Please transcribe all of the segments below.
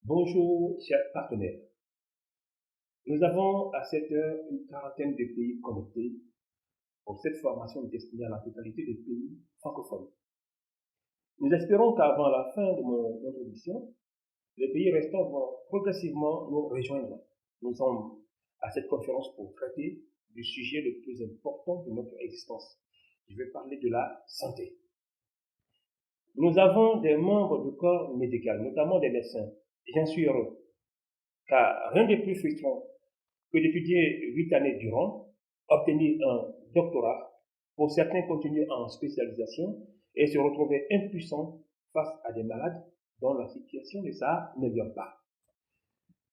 Bonjour, chers partenaires. Nous avons à cette heure une quarantaine de pays connectés pour cette formation destinée à la totalité des pays francophones. Nous espérons qu'avant la fin de mon introduction, les pays restants vont progressivement nous rejoindre. Nous sommes à cette conférence pour traiter du sujet le plus important de notre existence. Je vais parler de la santé. Nous avons des membres du corps médical, notamment des médecins. Et j'en suis heureux, car rien de plus frustrant que d'étudier 8 années durant, obtenir un doctorat, pour certains continuer en spécialisation et se retrouver impuissants face à des malades dont la situation ne s'améliore pas.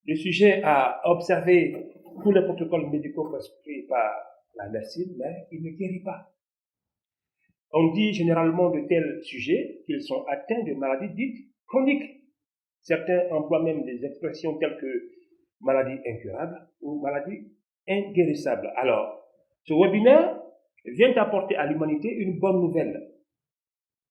Le sujet a observé tous les protocoles médicaux prescrits par la médecine, mais il ne guérit pas. On dit généralement de tels sujets qu'ils sont atteints de maladies dites chroniques. Certains emploient même des expressions telles que maladie incurable ou maladie inguérissable. Alors, ce webinaire vient apporter à l'humanité une bonne nouvelle.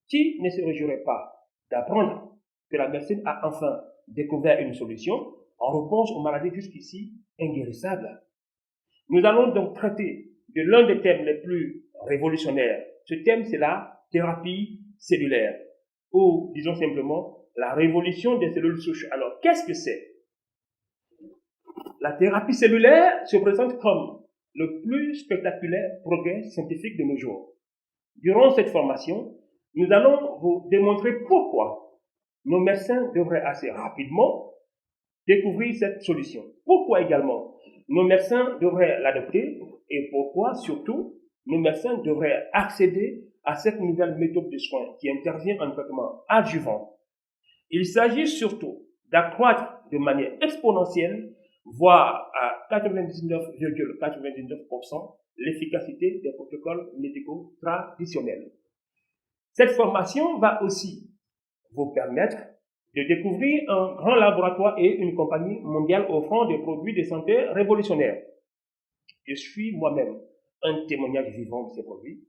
Qui ne se réjouirait pas d'apprendre que la médecine a enfin découvert une solution en réponse aux maladies jusqu'ici inguérissables? Nous allons donc traiter de l'un des thèmes les plus révolutionnaires. Ce thème, c'est la thérapie cellulaire, ou disons simplement la révolution des cellules souches. Alors, qu'est-ce que c'est? La thérapie cellulaire se présente comme le plus spectaculaire progrès scientifique de nos jours. Durant cette formation, nous allons vous démontrer pourquoi nos médecins devraient assez rapidement découvrir cette solution. Pourquoi également nos médecins devraient l'adopter et pourquoi surtout nos médecins devraient accéder à cette nouvelle méthode de soins qui intervient en traitement adjuvant. Il s'agit surtout d'accroître de manière exponentielle, voire à 99,99% l'efficacité des protocoles médicaux traditionnels. Cette formation va aussi vous permettre de découvrir un grand laboratoire et une compagnie mondiale offrant des produits de santé révolutionnaires. Je suis moi-même un témoignage vivant de ces produits.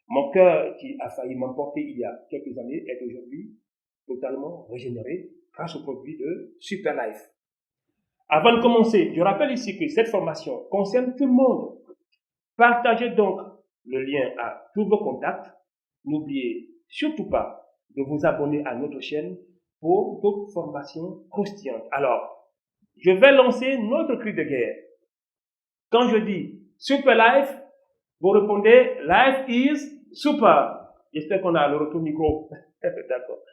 Mon cœur, qui a failli m'emporter il y a quelques années, est aujourd'hui totalement régénéré grâce aux produits de Superlife. Avant de commencer, je rappelle ici que cette formation concerne tout le monde. Partagez donc le lien à tous vos contacts. N'oubliez surtout pas de vous abonner à notre chaîne pour d'autres formations croustillantes. Alors, je vais lancer notre cri de guerre. Quand je dis Superlife, vous répondez Life is super. J'espère qu'on a le retour micro. D'accord.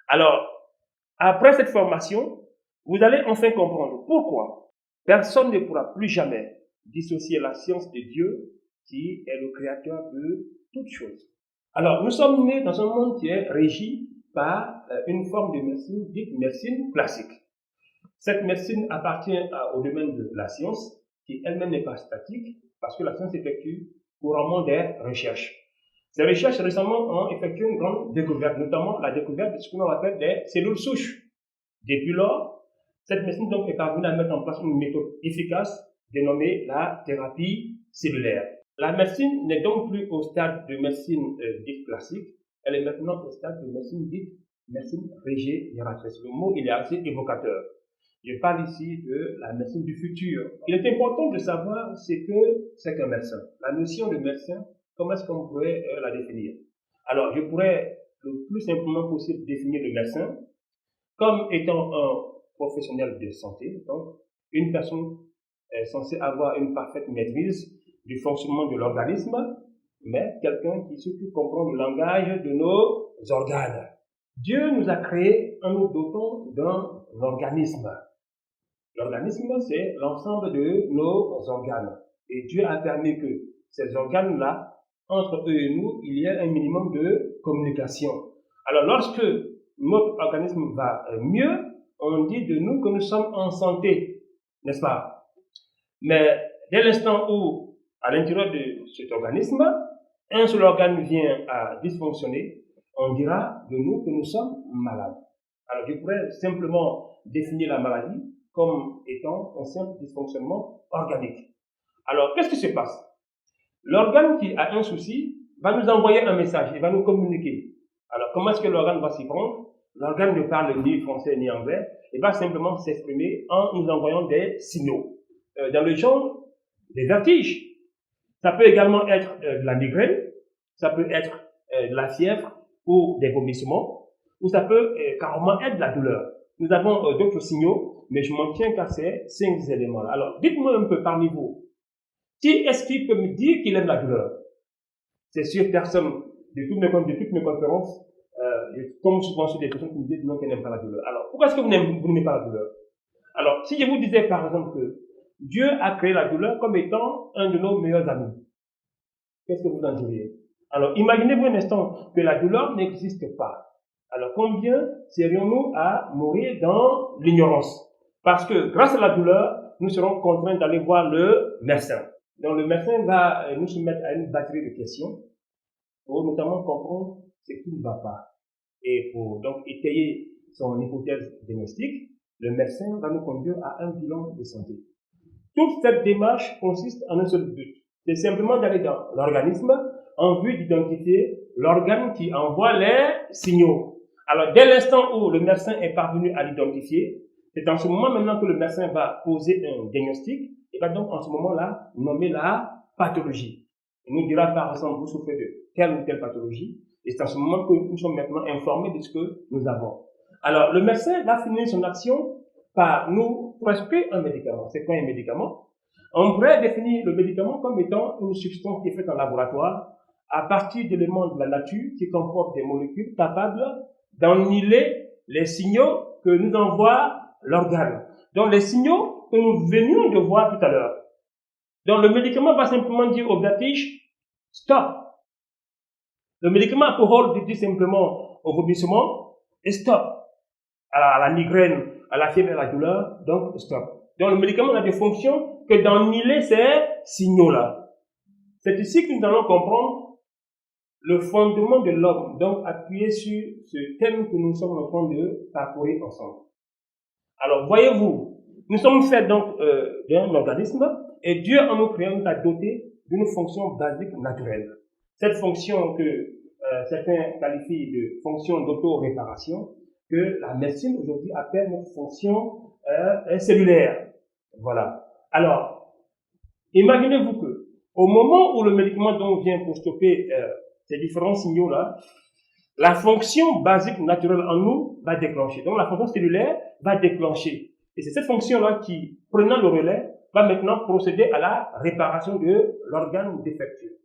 Alors, après cette formation, vous allez enfin comprendre pourquoi personne ne pourra plus jamais dissocier la science de Dieu qui est le créateur de toutes choses. Alors, nous sommes nés dans un monde qui est régi par une forme de médecine dite médecine classique. Cette médecine appartient au domaine de la science qui elle-même n'est pas statique parce que la science effectue couramment des recherches. Ces recherches récemment ont effectué une grande découverte, notamment la découverte de ce que l'on appelle des cellules souches. Depuis lors, cette médecine donc est parvenue à mettre en place une méthode efficace dénommée la thérapie cellulaire. La médecine n'est donc plus au stade de médecine dite classique, elle est maintenant au stade de médecine dite médecine régénératrice. Le mot il est assez évocateur. Je parle ici de la médecine du futur. Il est important de savoir ce que c'est qu'un médecin. La notion de médecin, comment est-ce qu'on pourrait la définir? Alors, je pourrais le plus simplement possible définir le médecin comme étant un professionnel de santé, donc une personne censée avoir une parfaite maîtrise du fonctionnement de l'organisme, mais quelqu'un qui surtout comprend le langage de nos organes. Dieu nous a créés en nous dotant d'un organisme. L'organisme, c'est l'ensemble de nos organes. Et Dieu a permis que ces organes-là, entre eux et nous, il y ait un minimum de communication. Alors, lorsque notre organisme va mieux, on dit de nous que nous sommes en santé, n'est-ce pas? Mais dès l'instant où, à l'intérieur de cet organisme, un seul organe vient à dysfonctionner, on dira de nous que nous sommes malades. Alors, je pourrais simplement définir la maladie comme étant un simple dysfonctionnement organique. Alors, qu'est-ce qui se passe? L'organe qui a un souci va nous envoyer un message, il va nous communiquer. Alors, comment est-ce que l'organe va s'y prendre? l'organe ne parle ni français ni anglais, il va simplement s'exprimer en nous envoyant des signaux. Dans le genre des vertiges, ça peut également être de la migraine, ça peut être de la fièvre ou des vomissements, ou ça peut carrément être de la douleur. Nous avons d'autres signaux, mais je m'en tiens qu'à ces 5 éléments-là. Alors, dites-moi un peu parmi vous, qui est-ce qui peut me dire qu'il aime la douleur? C'est sûr, personne de toutes mes conférences, je tombe souvent sur des personnes qui me disent non, qu'elles n'aiment pas la douleur. Alors, pourquoi est-ce que vous n'aimez pas la douleur? Alors, si je vous disais par exemple que Dieu a créé la douleur comme étant un de nos meilleurs amis, qu'est-ce que vous en diriez? Alors, imaginez-vous un instant que la douleur n'existe pas. Alors, combien serions-nous à mourir dans l'ignorance? Parce que grâce à la douleur, nous serons contraints d'aller voir le médecin. Donc, le médecin va nous soumettre à une batterie de questions pour notamment comprendre ce qui ne va pas. Et pour donc étayer son hypothèse diagnostique, le médecin va nous conduire à un bilan de santé. Toute cette démarche consiste en un seul but. C'est simplement d'aller dans l'organisme en vue d'identifier l'organe qui envoie les signaux. Alors, dès l'instant où le médecin est parvenu à l'identifier, c'est dans ce moment maintenant que le médecin va poser un diagnostic et va donc en ce moment-là nommer la pathologie. Il nous dira par exemple, vous souffrez de telle ou telle pathologie, et c'est en ce moment que nous sommes maintenant informés de ce que nous avons. Alors, le médecin va finir son action par nous prescrire un médicament. C'est quoi un médicament? On pourrait définir le médicament comme étant une substance qui est faite en laboratoire à partir d'éléments de la nature qui comportent des molécules capables d'annihiler les signaux que nous envoie l'organe. Donc, les signaux que nous venions de voir tout à l'heure. Donc, le médicament va simplement dire au vertige, stop. Le médicament a pour rôle de dire simplement au vomissement, et stop. À la migraine, à la fièvre et à la douleur, donc stop. Donc, le médicament n'a de fonction que d'annihiler ces signaux-là. C'est ici que nous allons comprendre le fondement de l'homme, donc appuyé sur ce thème que nous sommes en train de parcourir ensemble. Alors, voyez-vous, nous sommes faits donc d'un organisme et Dieu, en nous créant, nous a doté d'une fonction basique naturelle. Cette fonction que certains qualifient de fonction d'auto-réparation, que la médecine aujourd'hui appelle notre fonction cellulaire. Voilà. Alors, imaginez-vous que au moment où le médicament donc vient pour stopper ces différents signaux-là, la fonction basique naturelle en nous va déclencher. Donc, la fonction cellulaire va déclencher. Et c'est cette fonction-là qui, prenant le relais, va maintenant procéder à la réparation de l'organe défectueux.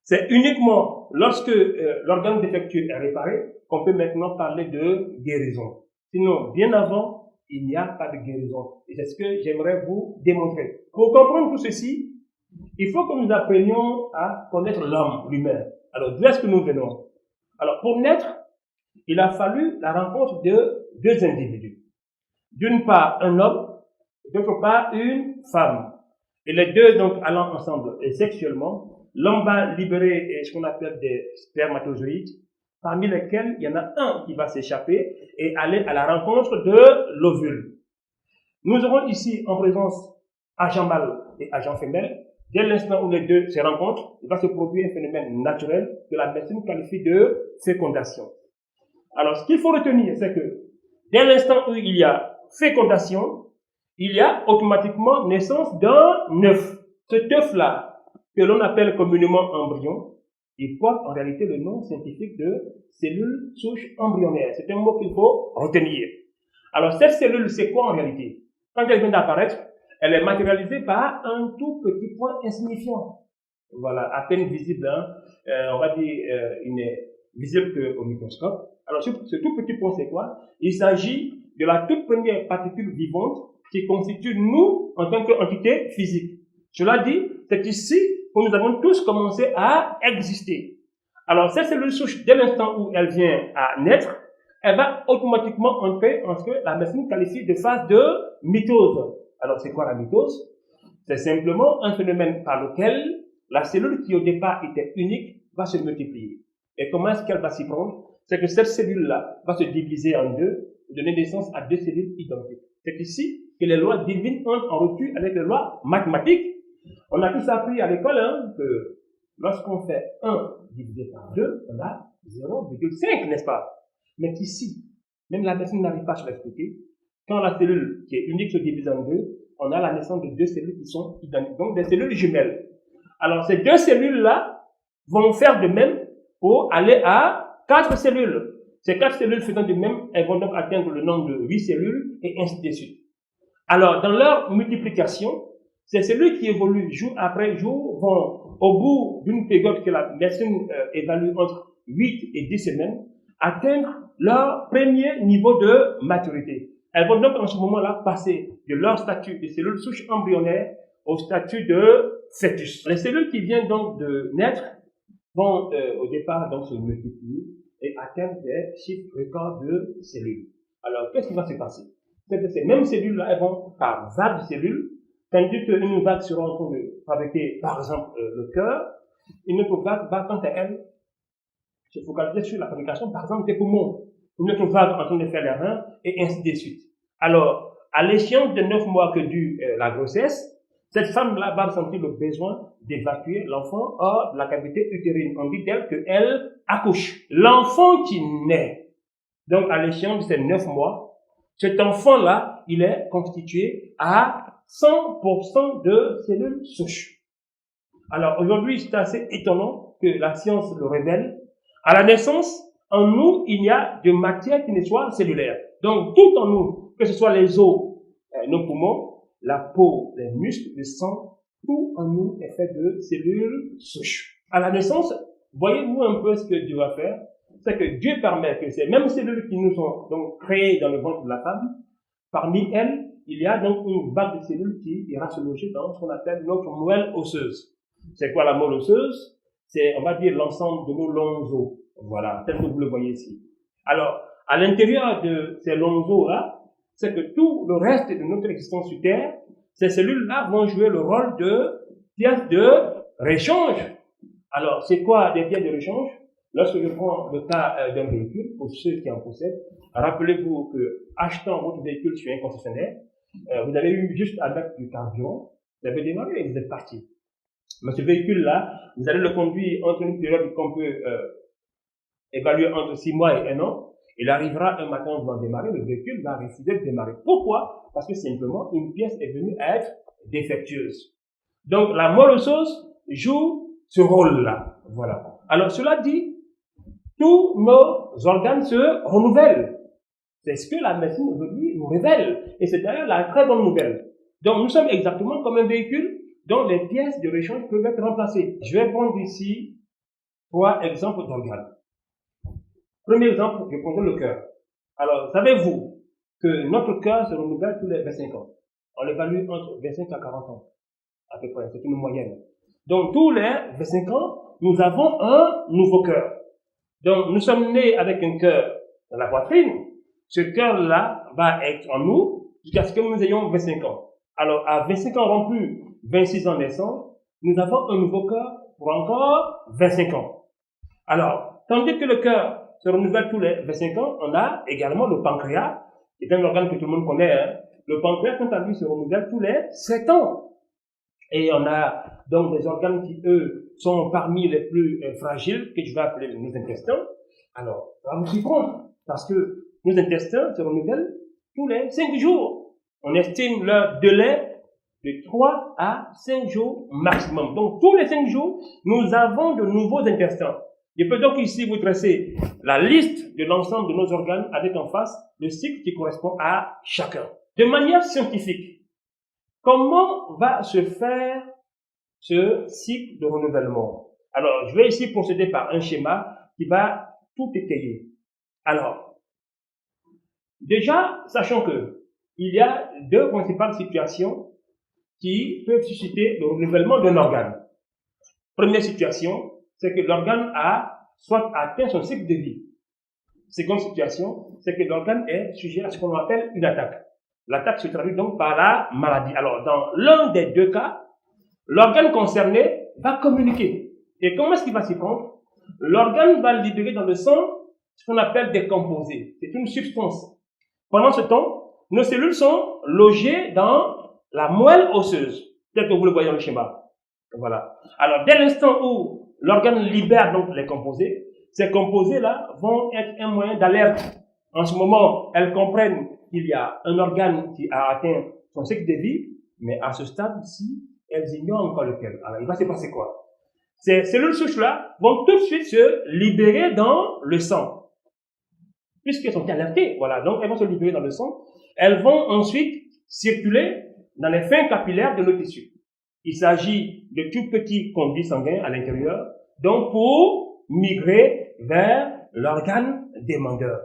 C'est uniquement lorsque l'organe défectueux est réparé qu'on peut maintenant parler de guérison. Sinon, bien avant, il n'y a pas de guérison. Et c'est ce que j'aimerais vous démontrer. Pour comprendre tout ceci, il faut que nous apprenions à connaître l'homme lui-même. Alors, d'où est-ce que nous venons? Alors, pour naître, il a fallu la rencontre de 2 individus. D'une part, un homme, et d'autre part, une femme. Et les deux, donc, allant ensemble et sexuellement, l'homme va libérer ce qu'on appelle des spermatozoïdes, parmi lesquels il y en a un qui va s'échapper et aller à la rencontre de l'ovule. Nous aurons ici en présence agent mâle et agent femelle. Dès l'instant où les deux se rencontrent, il va se produire un phénomène naturel que la médecine qualifie de fécondation. Alors, ce qu'il faut retenir, c'est que dès l'instant où il y a fécondation, il y a automatiquement naissance d'un œuf. Cet œuf-là, que l'on appelle communément embryon, il porte en réalité le nom scientifique de cellule souche embryonnaire. C'est un mot qu'il faut retenir. Alors, cette cellule, c'est quoi en réalité? Quand elle vient d'apparaître, elle est matérialisée par un tout petit point insignifiant. Voilà, à peine visible, hein. On va dire, il n'est visible qu'au microscope. Alors, ce tout petit point, c'est quoi? Il s'agit de la toute première particule vivante qui constitue nous en tant qu'entité physique. Cela dit, c'est ici que nous avons tous commencé à exister. Alors, cette cellule souche, dès l'instant où elle vient à naître, elle va automatiquement entrer en ce que la médecine qualifie de phase de mitose. Alors, c'est quoi la mitose? C'est simplement un phénomène par lequel la cellule qui au départ était unique va se multiplier. Et comment est-ce qu'elle va s'y prendre? C'est que cette cellule-là va se diviser en deux et donner naissance à 2 cellules identiques. C'est ici que les lois divines entrent en rupture avec les lois mathématiques. On a tous appris à l'école que lorsqu'on fait 1 divisé par 2, on a 0,5, n'est-ce pas? Mais ici, même la médecine n'arrive pas à se l'expliquer. Quand la cellule qui est unique se divise en deux, on a la naissance de deux cellules qui sont identiques, donc des cellules jumelles. Alors ces deux cellules-là vont faire de même pour aller à 4 cellules. Ces 4 cellules faisant de même, elles vont donc atteindre le nombre de 8 cellules et ainsi de suite. Alors, dans leur multiplication, ces cellules qui évoluent jour après jour vont, au bout d'une période que la médecine évalue entre 8 et 10 semaines, atteindre leur premier niveau de maturité. Elles vont donc en ce moment-là passer de leur statut de cellules souches embryonnaires au statut de fœtus. Les cellules qui viennent donc de naître vont au départ donc se multiplier et atteindre des chiffres records de cellules. Alors, qu'est-ce qui va se passer? C'est que ces mêmes cellules-là, elles vont par vagues de cellules, tandis qu'une vague sera en train de fabriquer, par exemple, le cœur, une autre vague va, quant à elle, se focaliser sur la fabrication, par exemple, des poumons. Une autre vague en train de faire les reins, et ainsi de suite. Alors, à l'échéance de 9 mois que dure la grossesse, cette femme-là va ressentir le besoin d'évacuer l'enfant hors de la cavité utérine. On dit d'elle qu'elle accouche. L'enfant qui naît, donc à l'échéance de ces 9 mois, cet enfant-là, il est constitué à 100% de cellules souches. Alors aujourd'hui, c'est assez étonnant que la science le révèle. À la naissance, en nous, il y a de matière qui ne soit cellulaire. Donc tout en nous, que ce soit les os, nos poumons, la peau, les muscles, le sang, tout en nous est fait de cellules souches. À la naissance, voyez-vous un peu ce que Dieu va faire? C'est que Dieu permet que ces mêmes cellules qui nous sont donc créées dans le ventre de la femme, parmi elles, il y a donc une vague de cellules qui ira se loger dans ce qu'on appelle notre moelle osseuse. C'est quoi la moelle osseuse? C'est, on va dire, l'ensemble de nos longs os. Voilà, tel que vous le voyez ici. Alors, à l'intérieur de ces longs os-là, c'est que tout le reste de notre existence sur Terre, ces cellules-là vont jouer le rôle de pièces de réchange. Alors, c'est quoi des pièces de réchange? Lorsque je prends le cas d'un véhicule, pour ceux qui en possèdent, rappelez-vous que achetant votre véhicule sur un concessionnaire, vous avez eu juste à mettre du carburant, vous avez démarré et vous êtes parti. Mais ce véhicule-là, vous allez le conduire entre une période qu'on peut évaluer entre 6 mois et 1 an. Il arrivera un matin, vous va démarrer, le véhicule va refuser de démarrer. Pourquoi? Parce que simplement, une pièce est venue à être défectueuse. Donc, la moelle osseuse joue ce rôle-là. Voilà. Alors, cela dit, tous nos organes se renouvellent. C'est ce que la médecine aujourd'hui nous révèle. Et c'est d'ailleurs la très bonne nouvelle. Donc, nous sommes exactement comme un véhicule dont les pièces de rechange peuvent être remplacées. Je vais prendre ici 3 exemples d'organes. Premier exemple, je prendrai le cœur. Alors, savez-vous que notre cœur se renouvelle tous les 25 ans? On l'évalue entre 25 à 40 ans, à peu près. C'est une moyenne. Donc, tous les 25 ans, nous avons un nouveau cœur. Donc, nous sommes nés avec un cœur dans la poitrine. Ce cœur-là va être en nous jusqu'à ce que nous ayons 25 ans. Alors, à 25 ans rompus, 26 ans naissants, nous avons un nouveau cœur pour encore 25 ans. Alors, tandis que le cœur se renouvelle tous les 25 ans, on a également le pancréas, qui est un organe que tout le monde connaît. Hein. Le pancréas, quant à lui, se renouvelle tous les 7 ans. Et on a donc des organes qui, eux, sont parmi les plus fragiles, que je vais appeler nos intestins. Alors, on va vous y prendre, parce que nos intestins se renouvellent tous les 5 jours. On estime leur délai de 3 à 5 jours maximum. Donc, tous les 5 jours, nous avons de nouveaux intestins. Je peux donc ici vous dresser la liste de l'ensemble de nos organes avec en face le cycle qui correspond à chacun. De manière scientifique, comment va se faire ce cycle de renouvellement? Alors, je vais ici procéder par un schéma qui va tout étayer. Alors, déjà, sachons que il y a 2 principales situations qui peuvent susciter le renouvellement d'un organe. Première situation, c'est que l'organe a soit atteint son cycle de vie. Seconde situation, c'est que l'organe est sujet à ce qu'on appelle une attaque. L'attaque se traduit donc par la maladie. Alors, dans l'un des 2 cas, l'organe concerné va communiquer. Et comment est-ce qu'il va s'y prendre? L'organe va libérer dans le sang ce qu'on appelle des composés. C'est une substance. Pendant ce temps, nos cellules sont logées dans la moelle osseuse, tel que vous le voyez dans le schéma. Voilà. Alors, dès l'instant où l'organe libère donc les composés, ces composés-là vont être un moyen d'alerte En ce moment, elles comprennent qu'il y a un organe qui a atteint son cycle de vie, mais à ce stade-ci, elles ignorent encore lequel. Alors, il va se passer quoi? Ces cellules souches-là vont tout de suite se libérer dans le sang. Puisqu'elles sont alertées, voilà, donc elles vont se libérer dans le sang. Elles vont ensuite circuler dans les fins capillaires de nos tissus. Il s'agit de tout petits conduits sanguins à l'intérieur, donc pour migrer vers l'organe demandeur.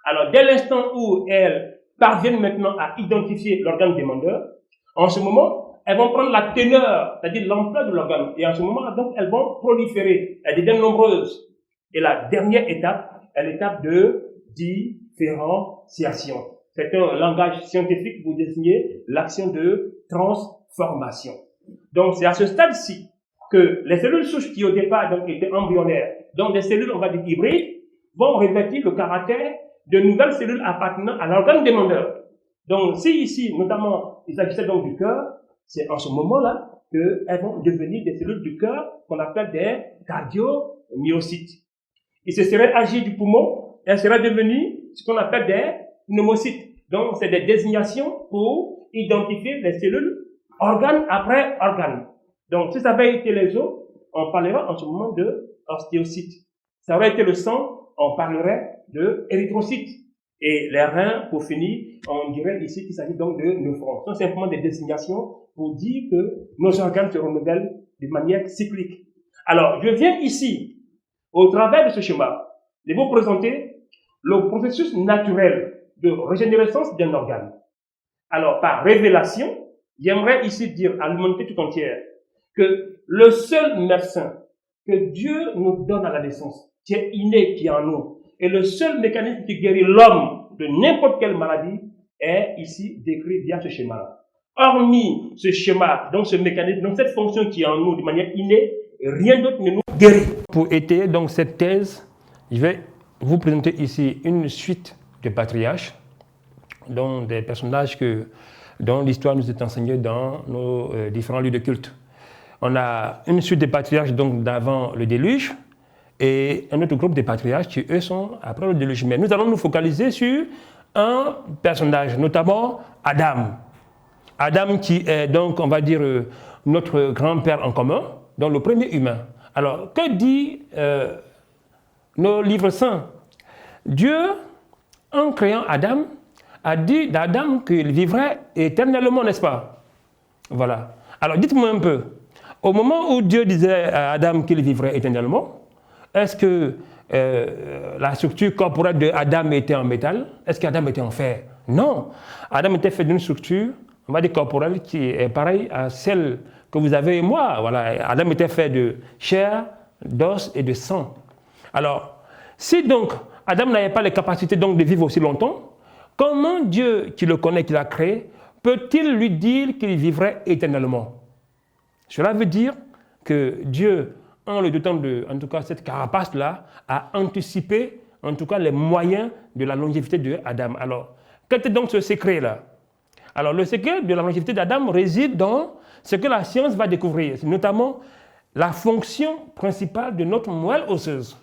Alors, dès l'instant où elles parviennent maintenant à identifier l'organe demandeur, en ce moment, elles vont prendre la teneur, c'est-à-dire l'ampleur de l'organe. Et en ce moment, donc, elles vont proliférer. Elles deviennent nombreuses. Et la dernière étape est l'étape de différenciation. C'est un langage scientifique pour désigner l'action de transformation. Donc, c'est à ce stade-ci que les cellules souches qui, au départ, donc, étaient embryonnaires, donc des cellules, on va dire, hybrides, vont revêtir le caractère de nouvelles cellules appartenant à l'organe demandeur. Donc, si ici, notamment, il s'agissait donc du cœur, c'est en ce moment-là qu'elles vont devenir des cellules du cœur qu'on appelle des cardiomyocytes. Il se serait agi du poumon, elles seraient devenues ce qu'on appelle des pneumocytes. Donc, c'est des désignations pour identifier les cellules organe après organe. Donc, si ça avait été les os, on parlera en ce moment de ostéocytes. Ça aurait été le sang, on parlerait de érythrocytes. Et les reins, pour finir, on dirait ici qu'il s'agit donc de néphrons. Ce sont simplement des désignations pour dire que nos organes se renouvellent de manière cyclique. Alors, je viens ici, au travers de ce schéma, de vous présenter le processus naturel de régénérescence d'un organe. Alors, par révélation, j'aimerais ici dire à l'humanité tout entière que le seul médecin que Dieu nous donne à la naissance, qui est inné, qui est en nous, et le seul mécanisme qui guérit l'homme de n'importe quelle maladie est ici décrit via ce schéma-là. Hormis ce schéma, donc ce mécanisme, donc cette fonction qui est en nous de manière innée, rien d'autre ne nous guérit. Pour étayer donc cette thèse, je vais vous présenter ici une suite de patriarches, dont des personnages dont l'histoire nous est enseignée dans nos différents lieux de culte. On a une suite de patriarches donc d'avant le déluge, et un autre groupe de patriarches qui, eux, sont après le déluge. Mais nous allons nous focaliser sur un personnage, notamment Adam. Adam qui est donc, on va dire, notre grand-père en commun, donc le premier humain. Alors, que dit nos livres saints? Dieu, en créant Adam, a dit d'Adam qu'il vivrait éternellement, n'est-ce pas? Voilà. Alors, dites-moi un peu, au moment où Dieu disait à Adam qu'il vivrait éternellement, est-ce que la structure corporelle d'Adam était en métal? Est-ce qu'Adam était en fer? Non. Adam était fait d'une structure, on va dire corporelle, qui est pareille à celle que vous avez et moi. Voilà. Adam était fait de chair, d'os et de sang. Alors, si donc Adam n'avait pas les capacités donc de vivre aussi longtemps, comment Dieu, qui le connaît, qui l'a créé, peut-il lui dire qu'il vivrait éternellement? Cela veut dire que Dieu, en le dotant de, en tout cas, cette carapace-là, a anticipé, en tout cas, les moyens de la longévité d'Adam. Alors, quel est donc ce secret-là? Alors, le secret de la longévité d'Adam réside dans ce que la science va découvrir, notamment la fonction principale de notre moelle osseuse.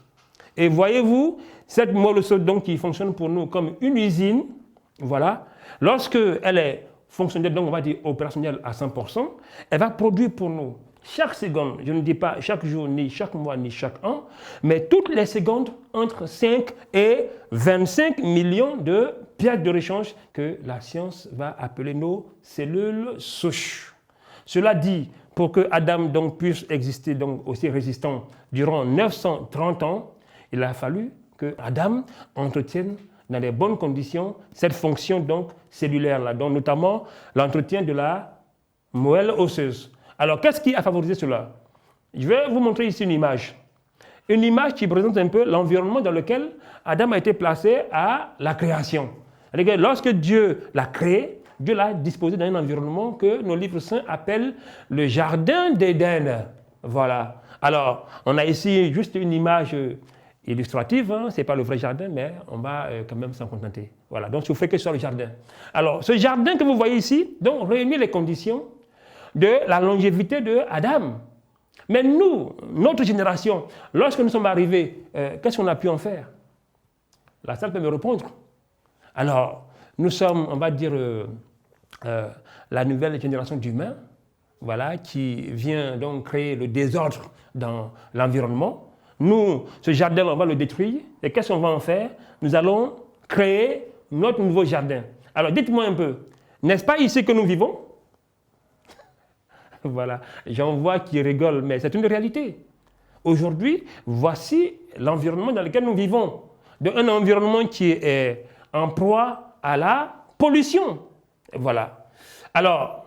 Et voyez-vous, cette moelle osseuse donc, qui fonctionne pour nous comme une usine, voilà, lorsque elle est fonctionnelle, donc on va dire opérationnelle à 100%, elle va produire pour nous chaque seconde, je ne dis pas chaque jour, ni chaque mois, ni chaque an, mais toutes les secondes entre 5 et 25 millions de pièces de rechange que la science va appeler nos cellules souches. Cela dit, pour que Adam donc puisse exister donc aussi résistant durant 930 ans, il a fallu que Adam entretienne dans les bonnes conditions cette fonction donc cellulaire-là, donc notamment l'entretien de la moelle osseuse. Alors, qu'est-ce qui a favorisé cela? Je vais vous montrer ici une image. Une image qui présente un peu l'environnement dans lequel Adam a été placé à la création. C'est-à-dire que lorsque Dieu l'a créé, Dieu l'a disposé dans un environnement que nos livres saints appellent le jardin d'Éden. Voilà. Alors, on a ici juste une image illustrative, hein. Ce n'est pas le vrai jardin, mais on va quand même s'en contenter. Voilà, donc je vous fais que sur le jardin. Alors, ce jardin que vous voyez ici, donc, réunit les conditions de la longévité d'Adam. Mais nous, notre génération, lorsque nous sommes arrivés, qu'est-ce qu'on a pu en faire? La salle peut me répondre. Alors, nous sommes, on va dire, la nouvelle génération d'humains, voilà, qui vient donc créer le désordre dans l'environnement. Nous, ce jardin, on va le détruire. Et qu'est-ce qu'on va en faire? Nous allons créer notre nouveau jardin. Alors, dites-moi un peu, n'est-ce pas ici que nous vivons? Voilà, j'en vois qui rigolent, mais c'est une réalité. Aujourd'hui, voici l'environnement dans lequel nous vivons. Un environnement qui est en proie à la pollution. Voilà. Alors,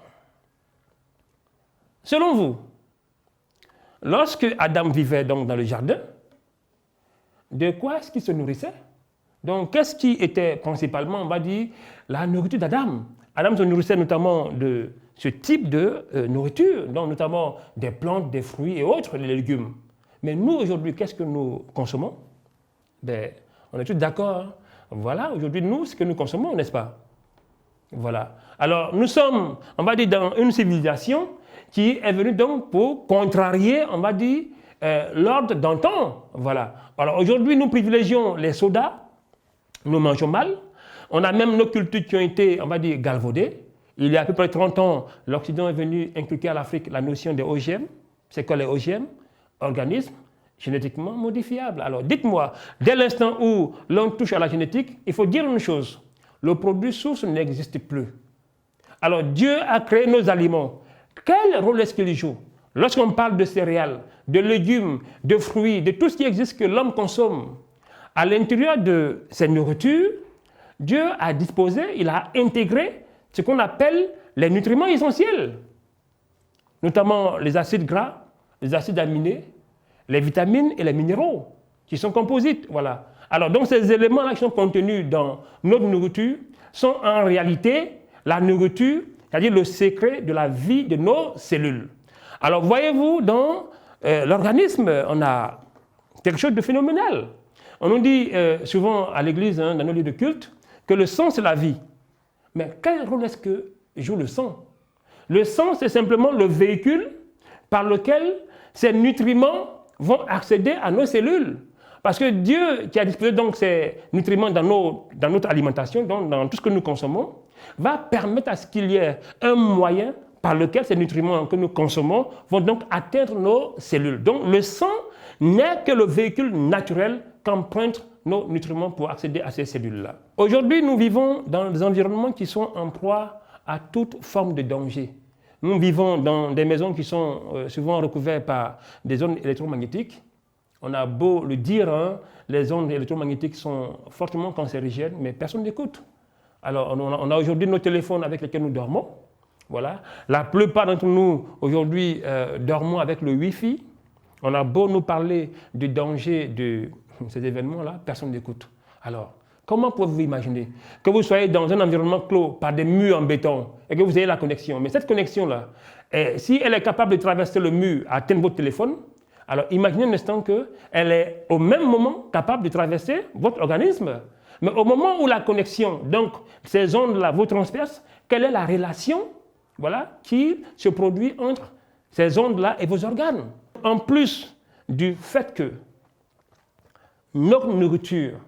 selon vous, lorsque Adam vivait donc dans le jardin, de quoi est-ce qu'il se nourrissait? Donc, qu'est-ce qui était principalement, on va dire, la nourriture d'Adam? Adam se nourrissait notamment de ce type de nourriture, donc notamment des plantes, des fruits et autres, les légumes. Mais nous, aujourd'hui, qu'est-ce que nous consommons? Ben, on est tous d'accord. Hein? Voilà, aujourd'hui, nous, ce que nous consommons, n'est-ce pas? Voilà. Alors, nous sommes, on va dire, dans une civilisation qui est venue donc pour contrarier, on va dire, l'ordre d'antan. Voilà. Alors, aujourd'hui, nous privilégions les sodas, nous mangeons mal. On a même nos cultures qui ont été, on va dire, galvaudées. Il y a à peu près 30 ans, l'Occident est venu inculquer à l'Afrique la notion des OGM. C'est quoi les OGM? Organismes génétiquement modifiables. Alors, dites-moi, dès l'instant où l'on touche à la génétique, il faut dire une chose. Le produit source n'existe plus. Alors, Dieu a créé nos aliments. Quel rôle est-ce qu'il joue? Lorsqu'on parle de céréales, de légumes, de fruits, de tout ce qui existe que l'homme consomme, à l'intérieur de ces nourritures, Dieu a disposé, il a intégré ce qu'on appelle les nutriments essentiels, notamment les acides gras, les acides aminés, les vitamines et les minéraux qui sont composites. Voilà. Alors, donc, ces éléments-là qui sont contenus dans notre nourriture sont en réalité la nourriture, c'est-à-dire le secret de la vie de nos cellules. Alors, voyez-vous, dans l'organisme, on a quelque chose de phénoménal. On nous dit souvent à l'église, hein, dans nos lieux de culte, que le sang, c'est la vie. Mais quel rôle est-ce que joue le sang? Le sang, c'est simplement le véhicule par lequel ces nutriments vont accéder à nos cellules. Parce que Dieu, qui a disposé donc ces nutriments dans notre alimentation, donc dans tout ce que nous consommons, va permettre à ce qu'il y ait un moyen par lequel ces nutriments que nous consommons vont donc atteindre nos cellules. Donc le sang n'est que le véhicule naturel qu'empruntent nos nutriments pour accéder à ces cellules-là. Aujourd'hui, nous vivons dans des environnements qui sont en proie à toute forme de danger. Nous vivons dans des maisons qui sont souvent recouvertes par des ondes électromagnétiques. On a beau le dire, hein, les ondes électromagnétiques sont fortement cancérigènes, mais personne n'écoute. Alors, on a aujourd'hui nos téléphones avec lesquels nous dormons. Voilà. La plupart d'entre nous, aujourd'hui, dormons avec le Wi-Fi. On a beau nous parler du danger de ces événements-là, personne n'écoute. Alors, comment pouvez-vous imaginer que vous soyez dans un environnement clos par des murs en béton et que vous ayez la connexion? Mais cette connexion-là, si elle est capable de traverser le mur, atteindre votre téléphone, alors imaginez un instant qu'elle est au même moment capable de traverser votre organisme. Mais au moment où la connexion, donc ces ondes-là, vous transpercent, quelle est la relation, voilà, qui se produit entre ces ondes-là et vos organes? En plus du fait que notre nourriture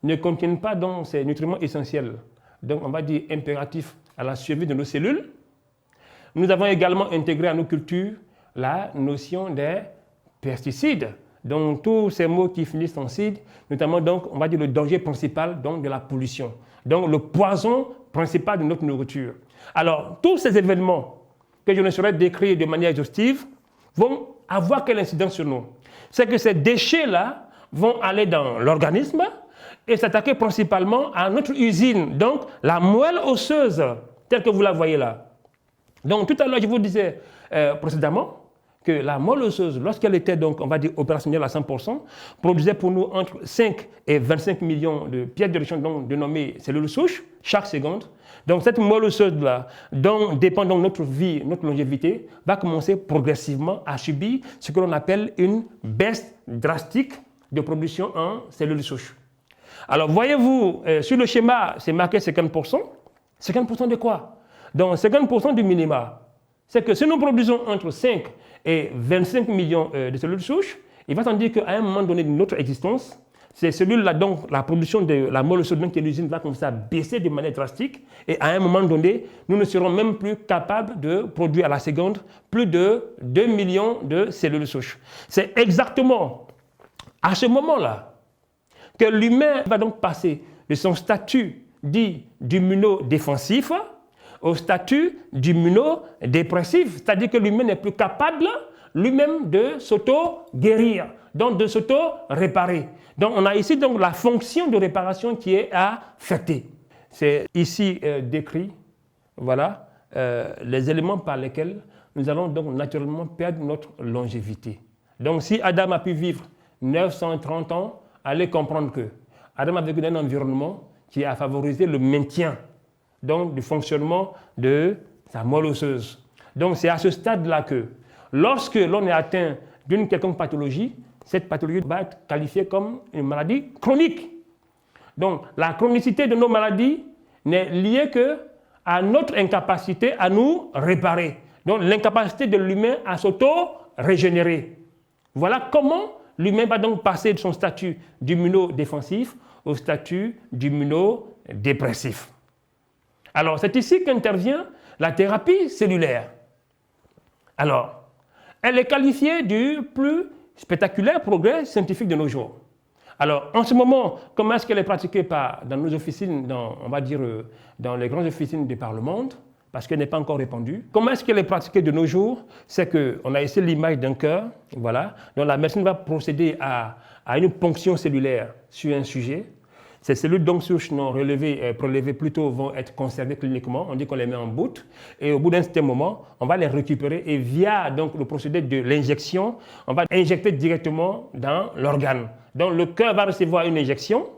ne contient pas donc ces nutriments essentiels, donc on va dire impératifs à la survie de nos cellules, nous avons également intégré à nos cultures la notion des pesticides, donc tous ces mots qui finissent en cide, notamment donc on va dire le danger principal donc de la pollution, donc le poison principal de notre nourriture. Alors tous ces événements que je ne saurais décrire de manière exhaustive vont avoir quelle incidence sur nous? C'est que ces déchets-là vont aller dans l'organisme et s'attaquer principalement à notre usine, donc la moelle osseuse, telle que vous la voyez là. Donc tout à l'heure, je vous disais précédemment que la moelle osseuse, lorsqu'elle était donc, on va dire, opérationnelle à 100%, produisait pour nous entre 5 et 25 millions de pièces de réaction dénommées cellules souches chaque seconde. Donc cette moelle osseuse-là, dont dépend donc notre vie, notre longévité, va commencer progressivement à subir ce que l'on appelle une baisse drastique de production en cellules souches. Alors voyez-vous, sur le schéma, c'est marqué 50%. 50% de quoi? Donc 50% du minima. C'est que si nous produisons entre 5 et 25 millions de cellules souches, il va s'en dire qu'à un moment donné de notre existence, ces cellules-là, donc la production de la moelle osseuse qui est l'usine va commencer à baisser de manière drastique et à un moment donné, nous ne serons même plus capables de produire à la seconde plus de 2 millions de cellules souches. C'est exactement à ce moment-là que l'humain va donc passer de son statut dit d'immunodéfensif au statut d'immunodépressif, c'est-à-dire que l'humain n'est plus capable lui-même de s'auto-guérir, donc de s'auto-réparer. Donc on a ici donc la fonction de réparation qui est affectée. C'est ici décrit, voilà, les éléments par lesquels nous allons donc naturellement perdre notre longévité. Donc si Adam a pu vivre 930 ans, allez comprendre que Adam a vécu dans un environnement qui a favorisé le maintien donc, du fonctionnement de sa moelle osseuse. Donc c'est à ce stade-là que, lorsque l'on est atteint d'une quelconque pathologie, cette pathologie va être qualifiée comme une maladie chronique. Donc la chronicité de nos maladies n'est liée qu'à notre incapacité à nous réparer. Donc l'incapacité de l'humain à s'auto-régénérer. Voilà comment l'humain va donc passer de son statut d'immunodéfensif au statut d'immunodépressif. Alors, c'est ici qu'intervient la thérapie cellulaire. Alors, elle est qualifiée du plus spectaculaire progrès scientifique de nos jours. Alors, en ce moment, comment est-ce qu'elle est pratiquée dans nos officines, on va dire dans les grandes officines de par le monde, parce qu'elle n'est pas encore répandue. Comment est-ce qu'elle est pratiquée de nos jours? C'est qu'on a ici l'image d'un cœur, voilà, dont la médecine va procéder à une ponction cellulaire sur un sujet. Ces cellules donc souches non prélevées plutôt vont être conservées cliniquement. On dit qu'on les met en boute et au bout d'un certain moment, on va les récupérer et via donc le procédé de l'injection, on va injecter directement dans l'organe. Donc le cœur va recevoir une injection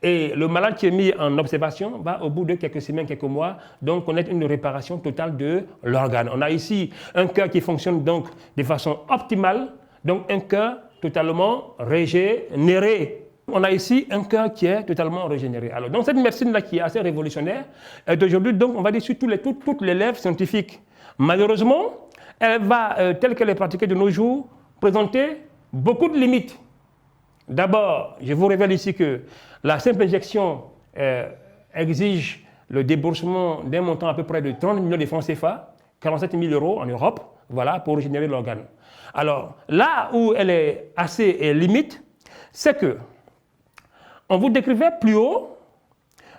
et le malade qui est mis en observation va au bout de quelques semaines, quelques mois, donc connaître une réparation totale de l'organe. On a ici un cœur qui fonctionne donc de façon optimale, donc un cœur totalement régénéré. On a ici un cœur qui est totalement régénéré. Alors, dans cette médecine-là qui est assez révolutionnaire, d'aujourd'hui, donc, on va dire sur toutes les lèvres scientifiques. Malheureusement, elle va, telle qu'elle est pratiquée de nos jours, présenter beaucoup de limites. D'abord, je vous révèle ici que la simple injection exige le déboursement d'un montant à peu près de 30 millions de francs CFA, 47 000 € en Europe, voilà, pour régénérer l'organe. Alors, là où elle est assez limite, c'est que on vous décrivait plus haut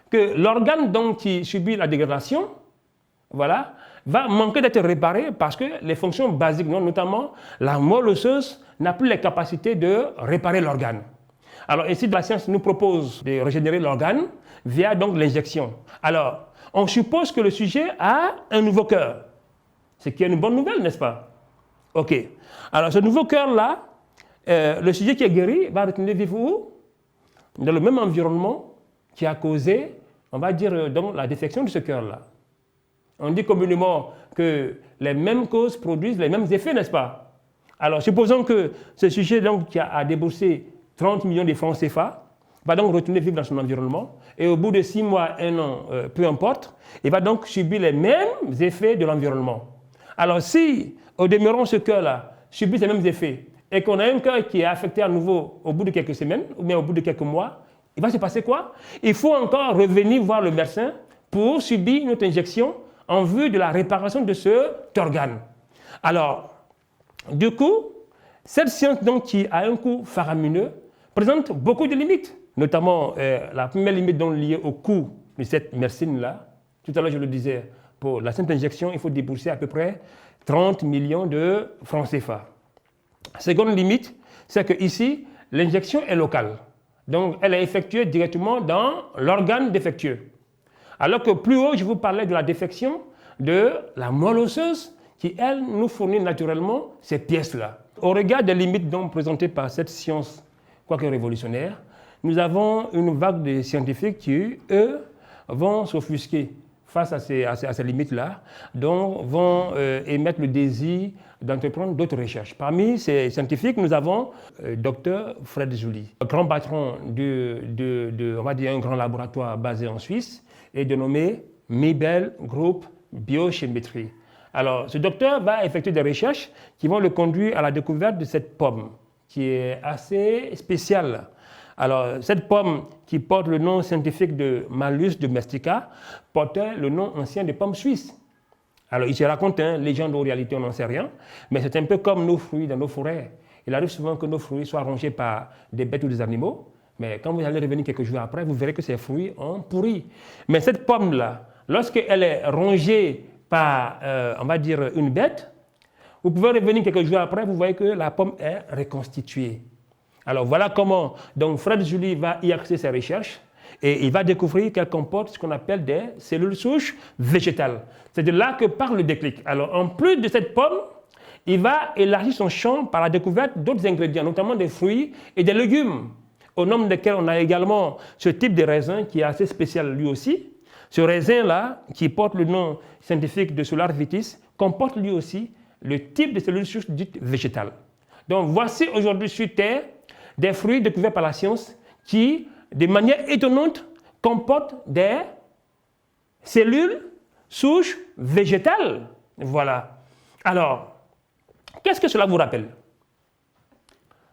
que l'organe donc qui subit la dégradation, voilà, va manquer d'être réparé parce que les fonctions basiques, notamment la moelle osseuse, n'a plus les capacités de réparer l'organe. Alors ici, la science nous propose de régénérer l'organe via donc l'injection. Alors, on suppose que le sujet a un nouveau cœur, ce qui est une bonne nouvelle, n'est-ce pas? Ok. Alors ce nouveau cœur-là, le sujet qui est guéri va retourner vivre où? Dans le même environnement qui a causé, on va dire, donc, la défection de ce cœur-là. On dit communément que les mêmes causes produisent les mêmes effets, n'est-ce pas? Alors, supposons que ce sujet donc, qui a déboursé 30 millions de francs CFA va donc retourner vivre dans son environnement et au bout de 6 mois, 1 an, peu importe, il va donc subir les mêmes effets de l'environnement. Alors, si, au demeurant, ce cœur-là subit ces mêmes effets, et qu'on a un cœur qui est affecté à nouveau au bout de quelques semaines, ou bien au bout de quelques mois, il va se passer quoi? Il faut encore revenir voir le médecin pour subir une autre injection en vue de la réparation de cet organe. Alors, du coup, cette science donc, qui a un coût faramineux présente beaucoup de limites, notamment la première limite donc, liée au coût de cette médecine-là. Tout à l'heure, je le disais, pour la simple injection, il faut débourser à peu près 30 millions de francs CFA. Seconde limite, c'est qu'ici, l'injection est locale. Donc, elle est effectuée directement dans l'organe défectueux. Alors que plus haut, je vous parlais de la défection de la moelle osseuse qui, elle, nous fournit naturellement ces pièces-là. Au regard des limites donc présentées par cette science, quoique révolutionnaire, nous avons une vague de scientifiques qui, eux, vont s'offusquer face à ces limites-là, donc vont émettre le désir d'entreprendre d'autres recherches. Parmi ces scientifiques, nous avons Dr Fred Joly, grand patron on va dire un grand laboratoire basé en Suisse et dénommé Mibel Group Biochimie. Alors, ce docteur va effectuer des recherches qui vont le conduire à la découverte de cette pomme qui est assez spéciale. Alors, cette pomme qui porte le nom scientifique de Malus domestica portait le nom ancien de pomme suisse. Alors, il se raconte, légende ou réalité, on n'en sait rien, mais c'est un peu comme nos fruits dans nos forêts. Il arrive souvent que nos fruits soient rongés par des bêtes ou des animaux, mais quand vous allez revenir quelques jours après, vous verrez que ces fruits ont pourri. Mais cette pomme-là, lorsqu'elle est rongée par, on va dire, une bête, vous pouvez revenir quelques jours après, vous voyez que la pomme est reconstituée. Alors voilà comment donc Fred Joly va y axer ses recherches et il va découvrir qu'elle comporte ce qu'on appelle des cellules souches végétales. C'est de là que part le déclic. Alors en plus de cette pomme, il va élargir son champ par la découverte d'autres ingrédients, notamment des fruits et des légumes, au nombre desquels on a également ce type de raisin qui est assez spécial lui aussi. Ce raisin-là, qui porte le nom scientifique de Solar Vitis, comporte lui aussi le type de cellules souches dites végétales. Donc voici aujourd'hui sur Terre des fruits découverts par la science qui, de manière étonnante, comportent des cellules souches végétales. Voilà. Alors, qu'est-ce que cela vous rappelle?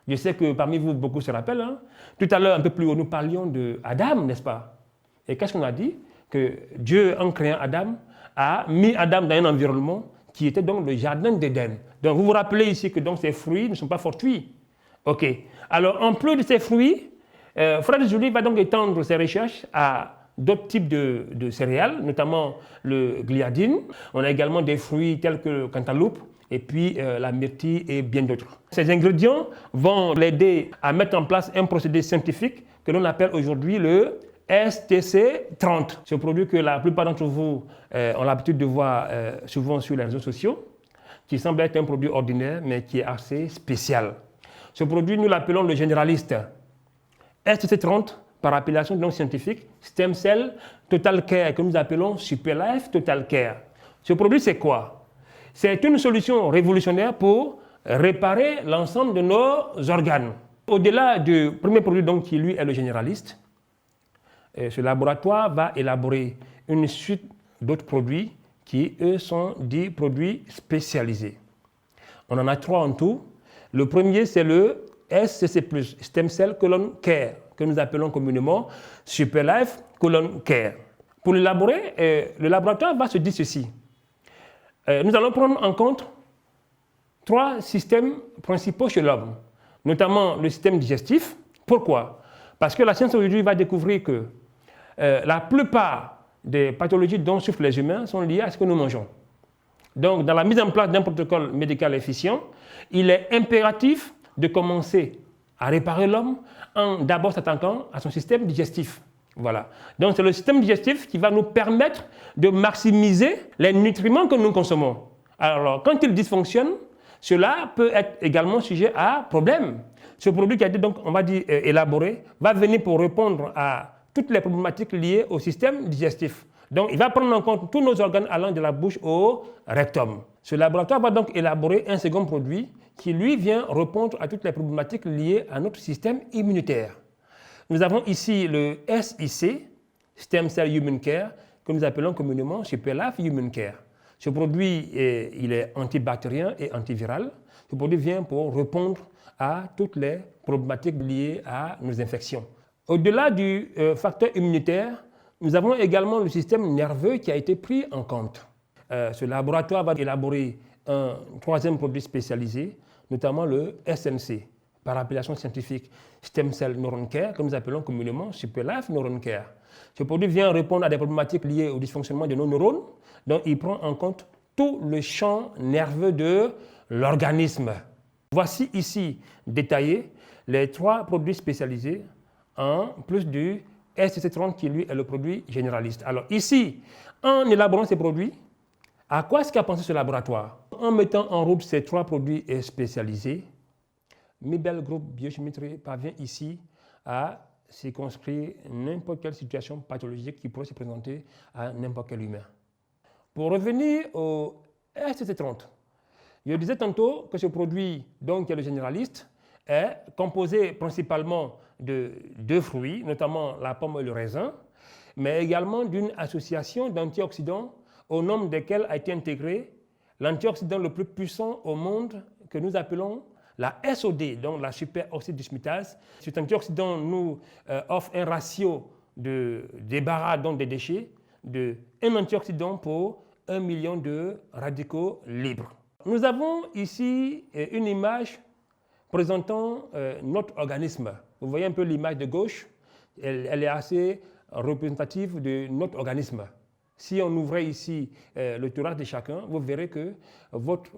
Je sais que parmi vous, beaucoup se rappellent. Tout à l'heure, un peu plus haut, nous parlions d'Adam, n'est-ce pas? Et qu'est-ce qu'on a dit? Que Dieu, en créant Adam, a mis Adam dans un environnement qui était donc le jardin d'Éden. Donc, vous vous rappelez ici que donc, ces fruits ne sont pas fortuits. OK. Alors, en plus de ces fruits, Fred Joly va donc étendre ses recherches à d'autres types de céréales, notamment le gliadine. On a également des fruits tels que le cantaloupe, et puis la myrtille et bien d'autres. Ces ingrédients vont l'aider à mettre en place un procédé scientifique que l'on appelle aujourd'hui le STC30. Ce produit que la plupart d'entre vous ont l'habitude de voir souvent sur les réseaux sociaux, qui semble être un produit ordinaire, mais qui est assez spécial. Ce produit, nous l'appelons le généraliste. STC30, par appellation donc scientifique, Stem Cell Total Care, que nous appelons Superlife Total Care. Ce produit, c'est quoi? C'est une solution révolutionnaire pour réparer l'ensemble de nos organes. Au-delà du premier produit donc, qui lui est le généraliste, ce laboratoire va élaborer une suite d'autres produits qui, eux, sont des produits spécialisés. On en a 3 en tout. Le premier, c'est le SCC+, Stem Cell Colon Care, que nous appelons communément Superlife Colon Care. Pour l'élaborer, le laboratoire va se dire ceci. Nous allons prendre en compte 3 systèmes principaux chez l'homme, notamment le système digestif. Pourquoi? Parce que la science aujourd'hui va découvrir que la plupart des pathologies dont souffrent les humains sont liées à ce que nous mangeons. Donc, dans la mise en place d'un protocole médical efficient, il est impératif de commencer à réparer l'homme en d'abord s'attaquant à son système digestif. Voilà. Donc, c'est le système digestif qui va nous permettre de maximiser les nutriments que nous consommons. Alors, quand il dysfonctionne, cela peut être également sujet à problème. Ce produit qui a été donc, on va dire, élaboré, va venir pour répondre à toutes les problématiques liées au système digestif. Donc, il va prendre en compte tous nos organes allant de la bouche au rectum. Ce laboratoire va donc élaborer un second produit qui, lui, vient répondre à toutes les problématiques liées à notre système immunitaire. Nous avons ici le SIC, Stem Cell Human Care, que nous appelons communément Superlife Human Care. Ce produit, il est antibactérien et antiviral. Ce produit vient pour répondre à toutes les problématiques liées à nos infections. Au-delà du facteur immunitaire, nous avons également le système nerveux qui a été pris en compte. Ce laboratoire va élaborer un 3e produit spécialisé, notamment le SNC, par appellation scientifique Stem Cell Neuron Care, que nous appelons communément Superlife Neuron Care. Ce produit vient répondre à des problématiques liées au dysfonctionnement de nos neurones, donc il prend en compte tout le champ nerveux de l'organisme. Voici ici détaillés les 3 produits spécialisés en plus du STC30 qui lui est le produit généraliste. Alors ici, en élaborant ces produits, à quoi est-ce qu'a pensé ce laboratoire? En mettant en route ces 3 produits spécialisés, Mibel Group Biochimistry parvient ici à circonscrire n'importe quelle situation pathologique qui pourrait se présenter à n'importe quel humain. Pour revenir au STC30, je disais tantôt que ce produit, donc, qui est le généraliste, est composé principalement de 2 fruits, notamment la pomme et le raisin, mais également d'une association d'antioxydants au nombre desquels a été intégré l'antioxydant le plus puissant au monde que nous appelons La SOD, donc la superoxyde dismutase, cet antioxydant nous offre un ratio de débarras donc des déchets de 1 antioxydant pour 1 million de radicaux libres. Nous avons ici une image présentant notre organisme. Vous voyez un peu l'image de gauche, elle est assez représentative de notre organisme. Si on ouvrait ici le thorax de chacun, vous verrez que votre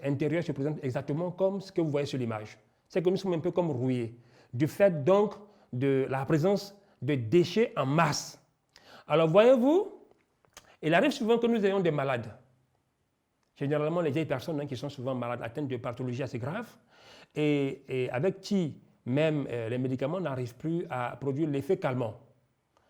intérieur se présente exactement comme ce que vous voyez sur l'image. C'est que nous sommes un peu comme rouillés, du fait donc de la présence de déchets en masse. Alors voyez-vous, il arrive souvent que nous ayons des malades. Généralement les vieilles personnes qui sont souvent malades, atteintes de pathologies assez graves, et avec qui même les médicaments n'arrivent plus à produire l'effet calmant.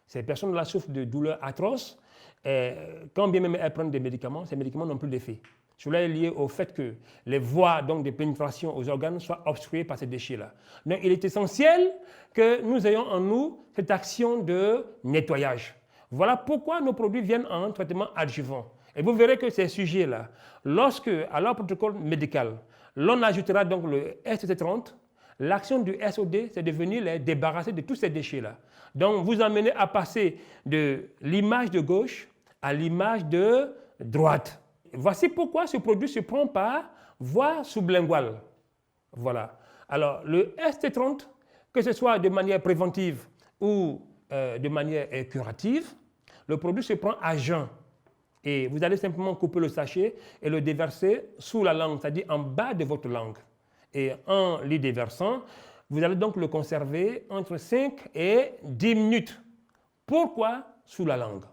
Ces personnes-là souffrent de douleurs atroces, et quand bien même elles prennent des médicaments, ces médicaments n'ont plus d'effet. Cela est lié au fait que les voies donc, de pénétration aux organes soient obstruées par ces déchets-là. Donc il est essentiel que nous ayons en nous cette action de nettoyage. Voilà pourquoi nos produits viennent en traitement adjuvant. Et vous verrez que ces sujets-là, lorsque, à leur protocole médical, l'on ajoutera donc le STT30, l'action du SOD, c'est de venir les débarrasser de tous ces déchets-là. Donc, vous amenez à passer de l'image de gauche à l'image de droite. Voici pourquoi ce produit se prend par voie sublinguale. Voilà. Alors, le ST30, que ce soit de manière préventive ou de manière curative, le produit se prend à jeun. Et vous allez simplement couper le sachet et le déverser sous la langue, c'est-à-dire en bas de votre langue. Et en l'y déversant, vous allez donc le conserver entre 5 et 10 minutes. Pourquoi sous la langue?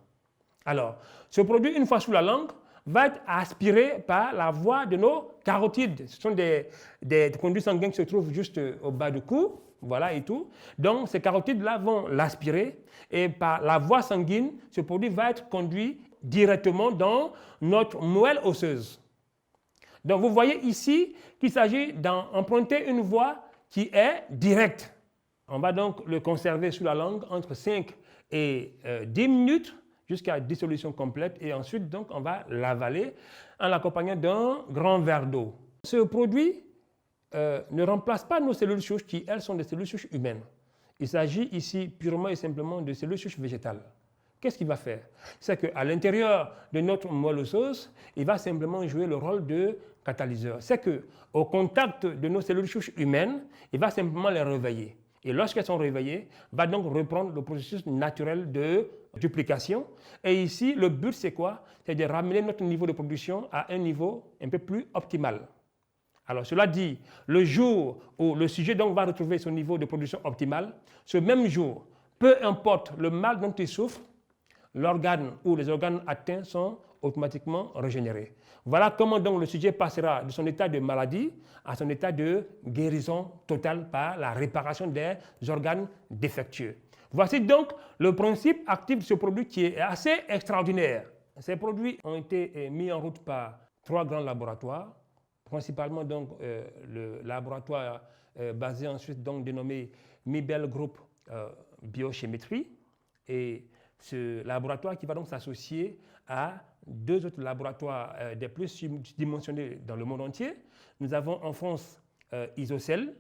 Alors, ce produit, une fois sous la langue, va être aspiré par la voie de nos carotides. Ce sont des conduits sanguins qui se trouvent juste au bas du cou, voilà et tout. Donc, ces carotides-là vont l'aspirer et par la voie sanguine, ce produit va être conduit directement dans notre moelle osseuse. Donc, vous voyez ici qu'il s'agit d'emprunter une voie qui est directe. On va donc le conserver sous la langue entre 5 et 10 minutes jusqu'à dissolution complète et ensuite donc on va l'avaler en l'accompagnant d'un grand verre d'eau. Ce produit ne remplace pas nos cellules souches qui, elles, sont des cellules souches humaines. Il s'agit ici purement et simplement de cellules souches végétales. Qu'est-ce qu'il va faire? C'est qu'à l'intérieur de notre moelle osseuse, il va simplement jouer le rôle de catalyseur. C'est qu'au contact de nos cellules souches humaines, il va simplement les réveiller. Et lorsqu'elles sont réveillées, va donc reprendre le processus naturel de duplication. Et ici, le but, c'est quoi? C'est de ramener notre niveau de production à un niveau un peu plus optimal. Alors, cela dit, le jour où le sujet donc va retrouver son niveau de production optimal, ce même jour, peu importe le mal dont il souffre, l'organe ou les organes atteints sont automatiquement régénérés. Voilà comment donc le sujet passera de son état de maladie à son état de guérison totale par la réparation des organes défectueux. Voici donc le principe actif de ce produit qui est assez extraordinaire. Ces produits ont été mis en route par 3 grands laboratoires, principalement donc le laboratoire basé en Suisse donc dénommé Mibel Group Biochimie et ce laboratoire qui va donc s'associer à 2 autres laboratoires des plus dimensionnés dans le monde entier. Nous avons en France Isocell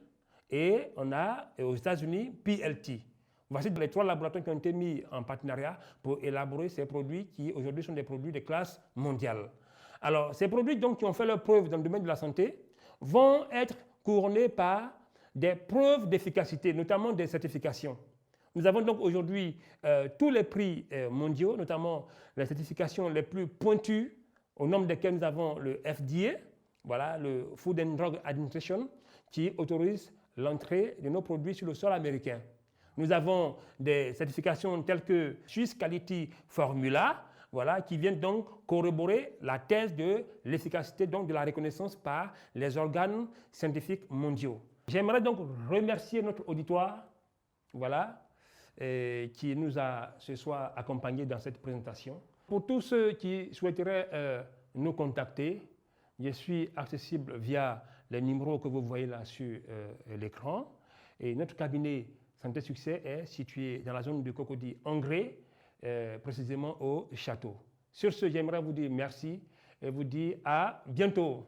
et on a aux États-Unis PLT. Voici les 3 laboratoires qui ont été mis en partenariat pour élaborer ces produits qui aujourd'hui sont des produits de classe mondiale. Alors, ces produits donc, qui ont fait leur preuve dans le domaine de la santé vont être couronnés par des preuves d'efficacité, notamment des certifications. Nous avons donc aujourd'hui tous les prix mondiaux, notamment les certifications les plus pointues, au nombre desquelles nous avons le FDA, voilà, le Food and Drug Administration, qui autorise l'entrée de nos produits sur le sol américain. Nous avons des certifications telles que Swiss Quality Formula, voilà, qui viennent donc corroborer la thèse de l'efficacité de la reconnaissance par les organes scientifiques mondiaux. J'aimerais donc remercier notre auditoire, voilà, qui nous a ce soir accompagnés dans cette présentation. Pour tous ceux qui souhaiteraient nous contacter, je suis accessible via les numéros que vous voyez là sur l'écran. Et notre cabinet Santé Succès est situé dans la zone de Cocody-Angré, précisément au château. Sur ce, j'aimerais vous dire merci et vous dire à bientôt.